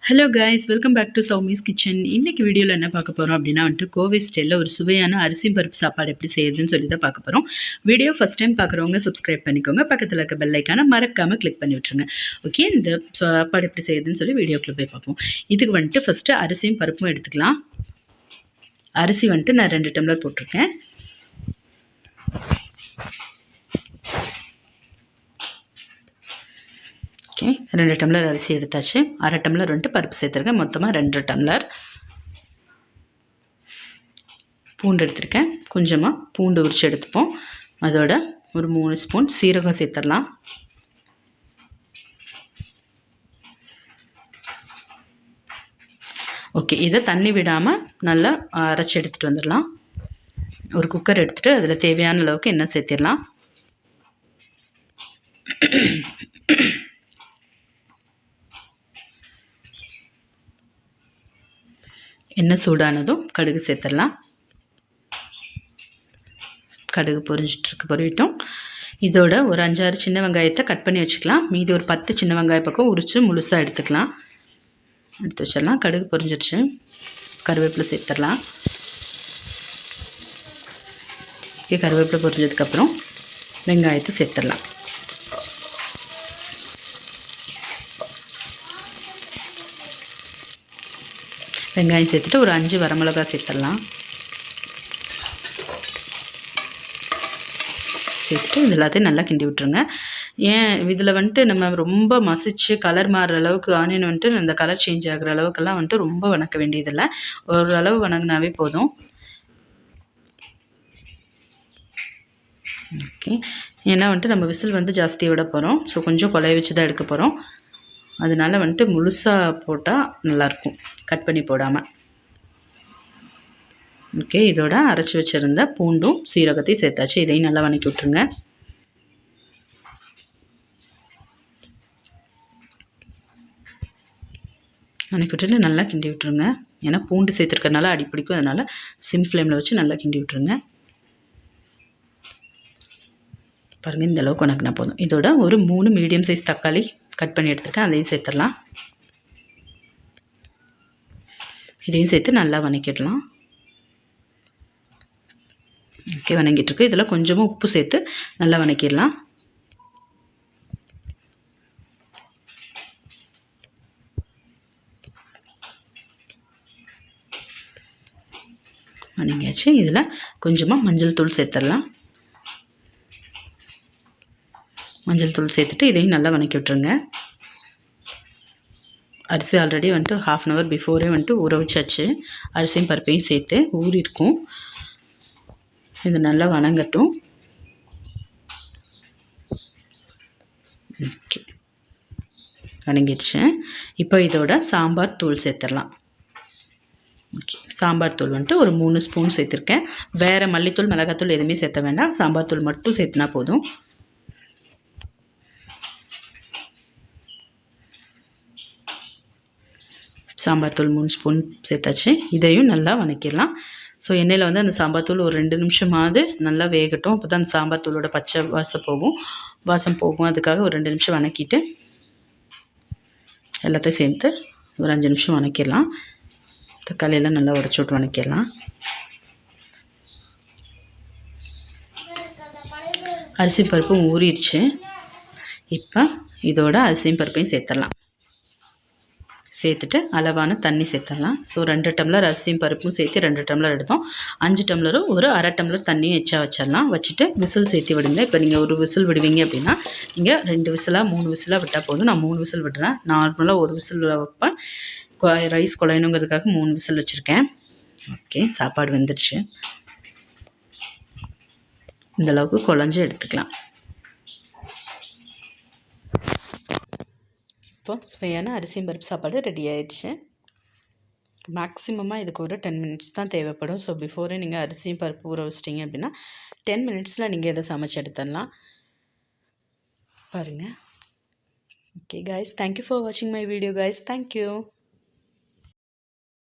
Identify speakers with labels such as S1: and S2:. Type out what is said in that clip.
S1: Hello guys, welcome back to Soumi's kitchen. இன்றைக்கி வீடியோவில் என்ன பார்க்க போகிறோம் அப்படின்னா கோவை ஸ்டைலில் ஒரு சுவையான அரிசி பருப்பு சாப்பாடு எப்படி செய்யுதுன்னு சொல்லி தான் பார்க்க போகிறோம். வீடியோ ஃபஸ்ட் டைம் பார்க்குறவங்க சப்ஸ்கிரைப் பண்ணிக்கோங்க, பக்கத்தில் இருக்க பெல் ஐக்கானை மறக்காமல் கிளிக் பண்ணி விட்டுருங்க. ஓகே, இந்த சாப்பாடு எப்படி செய்யுதுன்னு சொல்லி வீடியோக்குள்ளே போய் பார்ப்போம். இதுக்கு ஃபஸ்ட்டு அரிசியும் பருப்பும் எடுத்துக்கலாம். அரிசி நான் 2 டம்ளர் போட்டிருக்கேன். ஓகே, 2 டம்ளர் அரிசி எடுத்தாச்சு. அரை டம்ளர் பருப்பு சேர்த்துருக்கேன். மொத்தமாக 2 டம்ளர். பூண்டு எடுத்திருக்கேன். கொஞ்சமாக பூண்டு உரிச்சு எடுத்துப்போம். அதோட ஒரு 3 ஸ்பூன் சீரகம் சேர்த்துடலாம். ஓகே, இதை தண்ணி விடாமல் நல்லா அரைச்சி எடுத்துகிட்டு வந்துடலாம். ஒரு குக்கர் எடுத்துகிட்டு அதில் தேவையான அளவுக்கு எண்ணெய் சேர்த்திடலாம். எண்ணெய் சூடானதும் கடுகு சேர்த்துடலாம். கடுகு பொரியிட்டோம். இதோட ஒரு 5-6 சின்ன வெங்காயத்தை கட் பண்ணி வச்சுக்கலாம். மீதி ஒரு 10 சின்ன வெங்காய பக்கம் உரித்து முழுசாக எடுத்துக்கலாம். எடுத்து வச்சிடலாம். கடுகு பொரிஞ்சிடுச்சு. கருவேப்பிலை சேர்த்துடலாம். கருவேப்பிலை பொரிஞ்சதுக்கப்புறம் வெங்காயத்தை சேர்த்துடலாம். வெங்காயம் சேர்த்துட்டு ஒரு 5 வரமிளகா சேர்த்துடலாம். சேர்த்துட்டு இது எல்லாத்தையும் நல்லா கிண்டி விட்டுருங்க. ஏன் இதில் நம்ம ரொம்ப மசிச்சு கலர் மாறுற அளவுக்கு ஆனியன் அந்த கலர் சேஞ்ச் ஆகிற அளவுக்கெல்லாம் ரொம்ப வணக்க வேண்டியதில்லை. ஓரளவு வணங்கினாவே போதும். ஓகே, ஏன்னா நம்ம விசில் ஜாஸ்தியாக விட போகிறோம். ஸோ கொஞ்சம் கொலைய வச்சு தான் எடுக்க போகிறோம். அதனால் முழுசாக போட்டால் நல்லாயிருக்கும், கட் பண்ணி போடாமல். ஓகே, இதோட அரைச்சி வச்சுருந்த பூண்டும் சீரகத்தையும் சேர்த்தாச்சு. இதையும் நல்லா வணக்கி விட்ருங்க. வணக்கி விட்டுட்டு நல்லா கிண்டி விட்டுருங்க. ஏன்னா பூண்டு சேர்த்துருக்கறனால அடிப்பிடிக்கும். அதனால் சிம் ஃப்ளேமில் வச்சு நல்லா கிண்டி விட்ருங்க. பாருங்கள், இந்த அளவுக்கு வணக்கினா போதும். இதோட ஒரு 3 மீடியம் சைஸ் தக்காளி கட் பண்ணி எடுத்துருக்கேன். அதையும் சேர்த்துடலாம். இதையும் சேர்த்து நல்லா வணக்கிடலாம். ஓகே, வணங்கிட்டுருக்கு. இதில் கொஞ்சமாக உப்பு சேர்த்து நல்லா வணக்கிடலாம். வணங்கியாச்சு. இதில் கொஞ்சமாக மஞ்சள் தூள் சேர்த்துடலாம். மஞ்சள் தூள் சேர்த்துட்டு இதையும் நல்லா வணக்கி விட்டுருங்க. அரிசி ஆல்ரெடி 1/2 hour பிஃபோரே ஊற வச்சாச்சு. அரிசியும் பருப்பையும் சேர்த்து ஊறியிருக்கும். இது நல்லா வணங்கட்டும். ஓகே, வணங்கிடுச்சு. இப்போ இதோட சாம்பார் தூள் சேர்த்துடலாம். ஓகே, சாம்பார் தூள் ஒரு 3 ஸ்பூன் சேர்த்துருக்கேன். வேறு மல்லித்தூள் மிளகாத்தூள் எதுவுமே சேர்த்த வேண்டாம். சாம்பார் தூள் மட்டும் சேர்த்துனா போதும். சாம்பார் தூள் 3 ஸ்பூன் சேர்த்தாச்சு. இதையும் நல்லா வணக்கிடலாம். ஸோ எண்ணெயில் அந்த சாம்பார் தூள் ஒரு 2 நிமிஷமாவது நல்லா வேகட்டும். அப்போ தான் அந்த சாம்பார் தூளோட பச்சை வாசம் போகும். அதுக்காக ஒரு 2 நிமிஷம் வணக்கிட்டு எல்லாத்தையும் சேர்த்து ஒரு 5 நிமிஷம் வணக்கிடலாம். தக்காளியெல்லாம் நல்லா உடச்சி விட்டு வணக்கிடலாம். அரிசி பருப்பும் ஊறிடுச்சு. இப்போ இதோட அரிசியும் பருப்பையும் சேர்த்துடலாம். சேர்த்துட்டு அளவான தண்ணி சேர்த்துடலாம். ஸோ 2 டம்ளர் அரிசியும் பருப்பும் சேர்த்து 2 டம்ளர் எடுத்தோம். 5 டம்ளரும் ஒரு அரை டம்ளர் தண்ணியும் எச்சா வச்சிடலாம். வச்சுட்டு விசில் சேர்த்து விடுங்க. இப்போ நீங்கள் ஒரு விசில் விடுவீங்க அப்படின்னா நீங்கள் 2 விசிலாக 3 விசிலாக விட்டால் போதும். நான் 3 விசில் விடுறேன். நார்மலாக ஒரு விசில் வைப்பேன். ரைஸ் குழையணுங்கிறதுக்காக 3 விசில் வச்சுருக்கேன். ஓகே, சாப்பாடு வெந்துடுச்சு. இந்தளவுக்கு குழஞ்சி எடுத்துக்கலாம். இப்போ சுவையான அரிசி பருப்பு சாப்பாடு ரெடி ஆயிடுச்சு. மேக்ஸிமமாக இதுக்கு ஒரு 10 மினிட்ஸ் தான் தேவைப்படும். ஸோ பிஃபோரே நீங்கள் அரிசியும் பருப்பு ஊற வச்சிட்டிங்க அப்படின்னா 10 மினிட்ஸில் நீங்கள் இதை சமைச்சு எடுத்துடலாம். பாருங்கள். ஓகே கைஸ், தேங்க்யூ ஃபார் வாட்சிங் மை வீடியோ கைஸ். தேங்க்யூ.